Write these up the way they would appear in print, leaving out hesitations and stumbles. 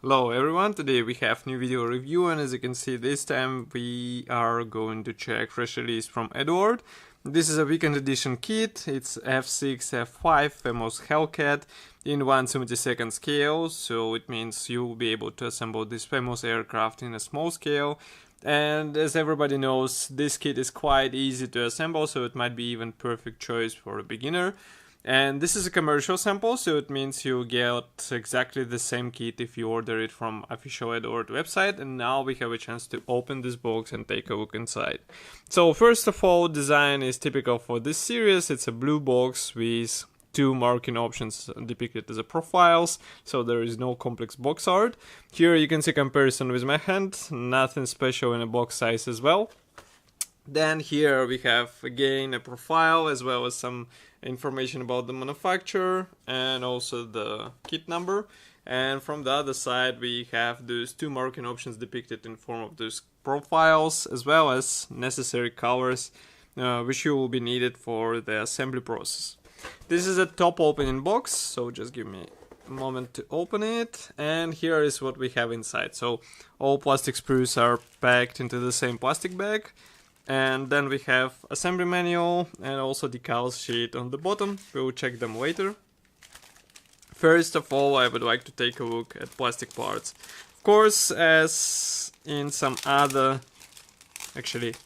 Hello everyone, today we have new video review, and as you can see this time we are going to check fresh release from Eduard. This is a weekend edition kit. It's F6F-5 famous Hellcat in 1/72 scale, so it means you will be able to assemble this famous aircraft in a small scale. And as everybody knows, this kit is quite easy to assemble, so it might be even perfect choice for a beginner. And this is a commercial sample, so it means you get exactly the same kit if you order it from official Eduard website. And now we have a chance to open this box and take a look inside. So first of all, design is typical for this series. It's a blue box with two marking options depicted as a profiles, so there is no complex box art. Here you can see comparison with my hand, nothing special in a box size as well. Then here we have again a profile as well as some information about the manufacturer and also the kit number. And from the other side we have those two marking options depicted in form of those profiles as well as necessary colors which will be needed for the assembly process. This is a top opening box, so just give me a moment to open it. And here is what we have inside. So all plastic sprues are packed into the same plastic bag. And then we have assembly manual and also decals sheet on the bottom. We'll check them later. First of all, I would like to take a look at plastic parts. Of course, as in some other,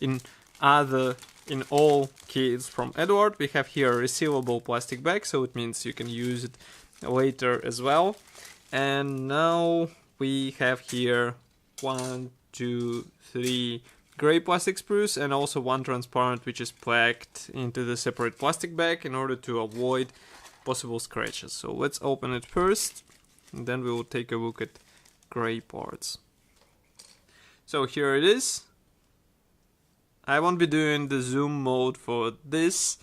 in all kits from Eduard, we have here a resealable plastic bag, so it means you can use it later as well. And now we have here 1, 2, 3 gray plastic sprues and also one transparent which is packed into the separate plastic bag in order to avoid possible scratches. So let's open it first and then we will take a look at gray parts. So here it is. I won't be doing the zoom mode for this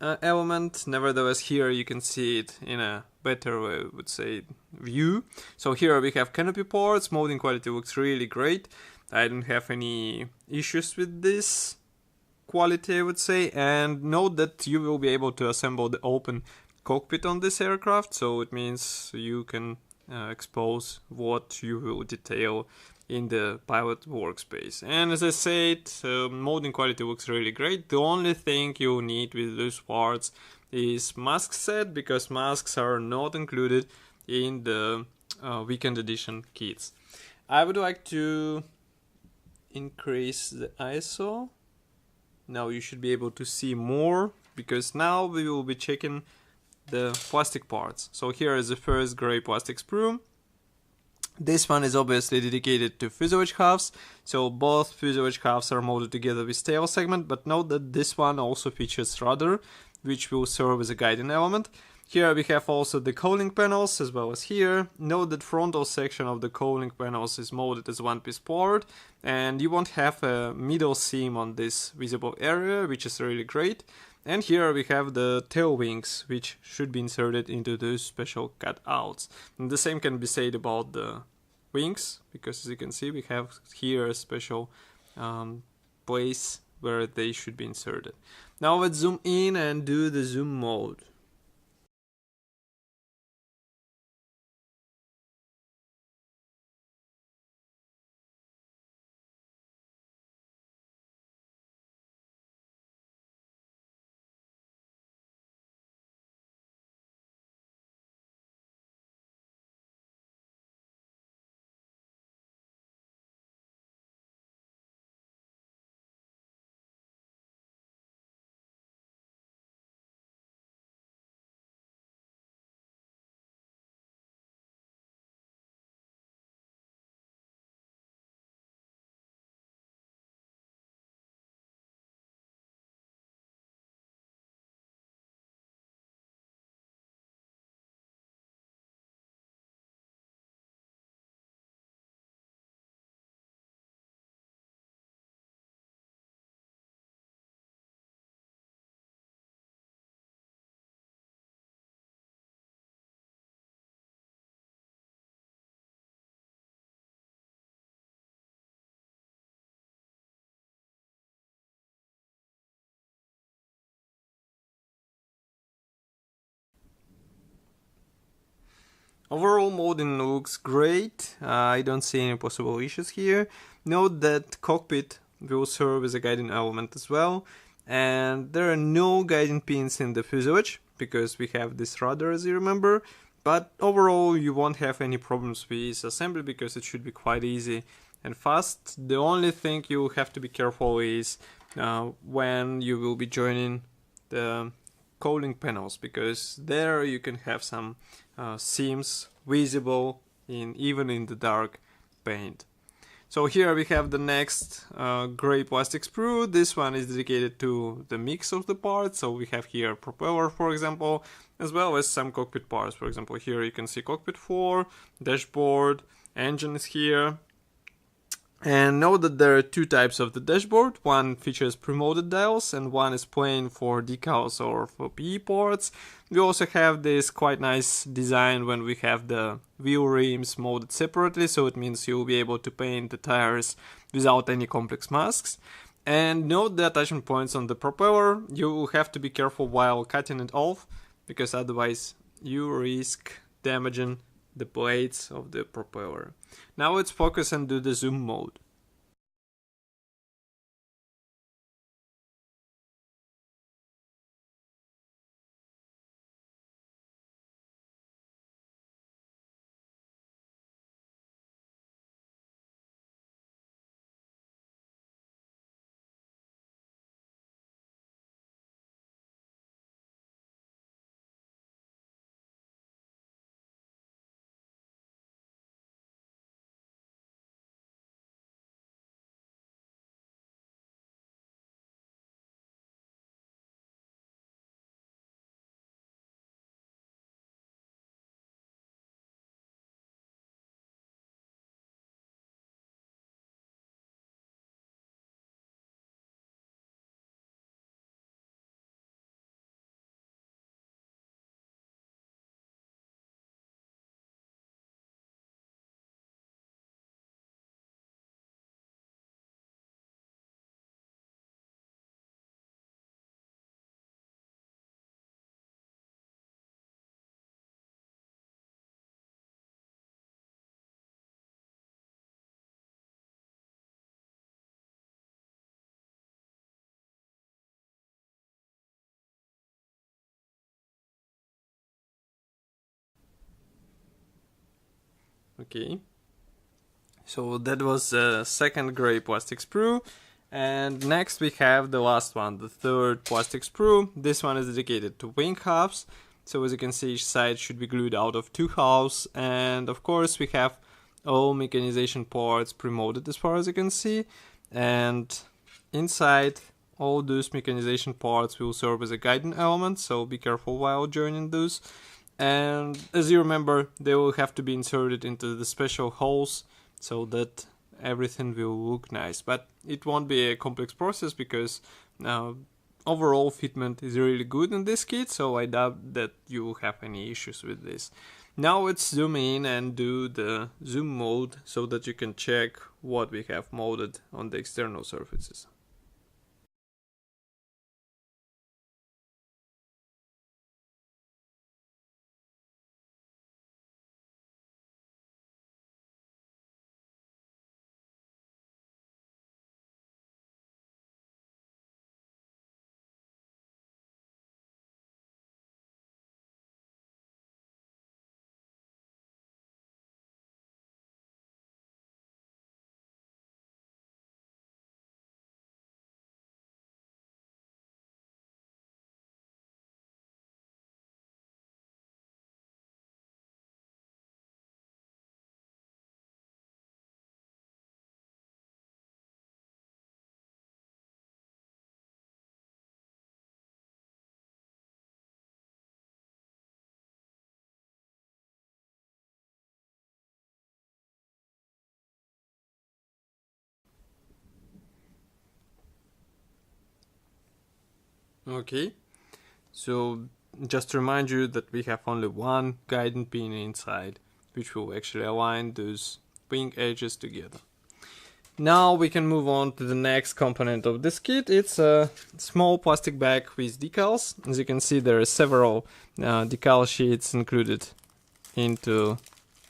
element, nevertheless here you can see it in a better, I would say, view. So here we have Canopy parts, molding quality looks really great. I don't have any issues with this quality, I would say. And note that you will be able to assemble the open cockpit on this aircraft, so it means you can expose what you will detail in the pilot workspace. And as I said, molding quality looks really great. The only thing you need with those parts is mask set, because masks are not included in the weekend edition kits. I would like to increase the ISO. Now you should be able to see more, because now we will be checking the plastic parts. So here is the first gray plastic sprue. This one is obviously dedicated to fuselage halves, so both fuselage halves are molded together with tail segment, but note that this one also features rudder, which will serve as a guiding element. Here we have also the cowling panels as well as here. Note that frontal section of the cowling panels is molded as one piece part, and you won't have a middle seam on this visible area, which is really great. And here we have the tail wings, which should be inserted into those special cutouts. And the same can be said about the wings, because as you can see we have here a special place where they should be inserted. Now let's zoom in and do the zoom mode. Overall molding looks great, I don't see any possible issues here. Note that cockpit will serve as a guiding element as well, and there are no guiding pins in the fuselage because we have this rudder, as you remember, but overall you won't have any problems with assembly because it should be quite easy and fast. The only thing you have to be careful is when you will be joining the cooling panels, because there you can have some seams visible even in the dark paint. So here we have the next gray plastic sprue. This one is dedicated to the mix of the parts. So we have here propeller, for example, as well as some cockpit parts. For example, here you can see cockpit floor, dashboard, engine is here. And note that there are two types of the dashboard. One features pre-molded dials and one is plain for decals or for PE parts. We also have this quite nice design when we have the wheel rims molded separately, so it means you'll be able to paint the tires without any complex masks. And note the attachment points on the propeller. You will have to be careful while cutting it off, because otherwise you risk damaging the blades of the propeller. Now let's focus and do the zoom mode. Okay, so that was the second gray plastic sprue, and next we have the last one, the third plastic sprue. This one is dedicated to wing halves, so as you can see each side should be glued out of two halves, and of course we have all mechanization parts pre-molded as far as you can see, and inside all those mechanization parts will serve as a guiding element, so be careful while joining those. And as you remember, they will have to be inserted into the special holes so that everything will look nice. But it won't be a complex process because overall fitment is really good in this kit, so I doubt that you will have any issues with this. Now let's zoom in and do the zoom mode so that you can check what we have molded on the external surfaces. Okay, so just to remind you that we have only one guiding pin inside, which will actually align those wing edges together. Now we can move on to the next component of this kit. It's a small plastic bag with decals. As you can see, there are several decal sheets included into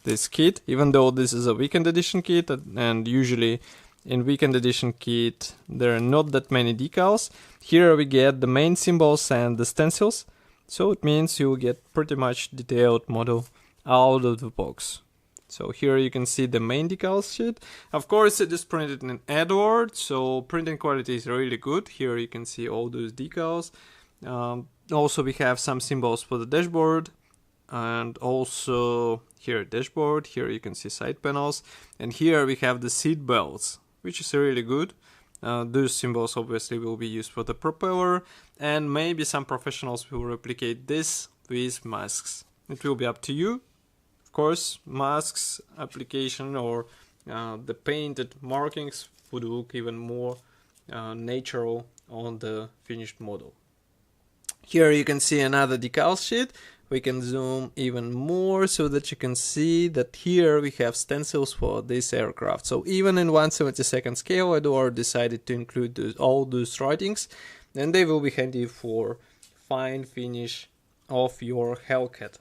this kit, even though this is a weekend edition kit, and usually in weekend edition kit there are not that many decals. Here we get the main symbols and the stencils, so it means you get pretty much detailed model out of the box. So here you can see the main decals sheet. Of course it is printed in Eduard, so printing quality is really good. Here you can see all those decals. Also we have some symbols for the dashboard, and also here dashboard, here you can see side panels, and here we have the seat belts, which is really good. Those symbols obviously will be used for the propeller, and maybe some professionals will replicate this with masks. It will be up to you. Of course, masks application or the painted markings would look even more natural on the finished model. Here you can see another decal sheet. We can zoom even more so that you can see that here we have stencils for this aircraft. So even in 1/72 scale, Eduard decided to include all those writings, and they will be handy for fine finish of your Hellcat.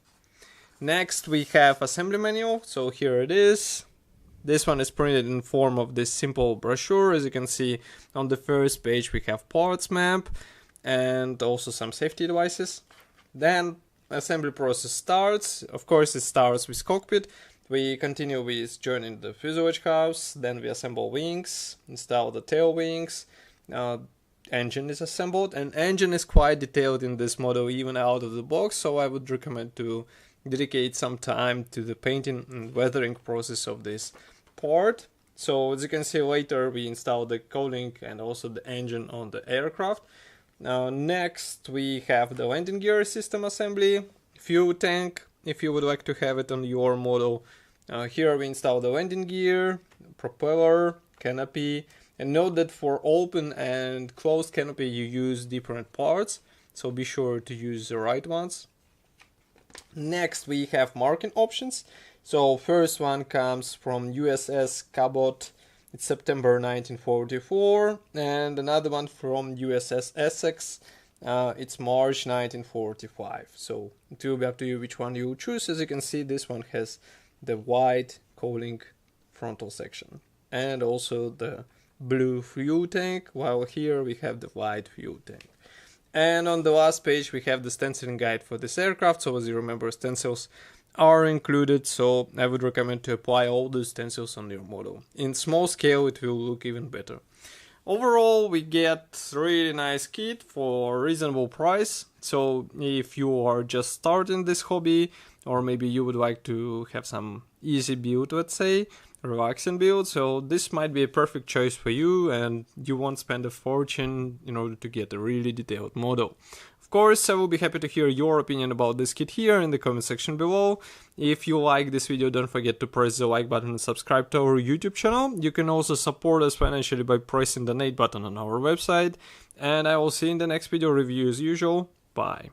Next we have assembly manual. So here it is. This one is printed in form of this simple brochure. As you can see on the first page we have parts map and also some safety devices. Then assembly process starts. Of course it starts with cockpit. We continue with joining the fuselage house, then we assemble wings, install the tail wings, engine is assembled, and engine is quite detailed in this model even out of the box, so I would recommend to dedicate some time to the painting and weathering process of this part. So as you can see later we install the cooling and also the engine on the aircraft. Next we have the landing gear system assembly, fuel tank if you would like to have it on your model. Here we install the landing gear, propeller, canopy, and note that for open and closed canopy you use different parts, so be sure to use the right ones. Next we have marking options. So first one comes from USS Cabot. It's September 1944, and another one from USS Essex. It's March 1945. So it will be up to you which one you choose. As you can see, this one has the white cooling frontal section and also the blue fuel tank, while here we have the white fuel tank. And on the last page we have the stenciling guide for this aircraft. So as you remember, stencils are included, so I would recommend to apply all the stencils on your model. In small scale it will look even better. Overall we get really nice kit for a reasonable price. So if you are just starting this hobby, or maybe you would like to have some easy build, let's say, relaxing build, so this might be a perfect choice for you, and you won't spend a fortune in order to get a really detailed model. Of course, I will be happy to hear your opinion about this kit here in the comment section below. If you like this video, don't forget to press the like button and subscribe to our YouTube channel. You can also support us financially by pressing the donate button on our website. And I will see you in the next video review as usual. Bye.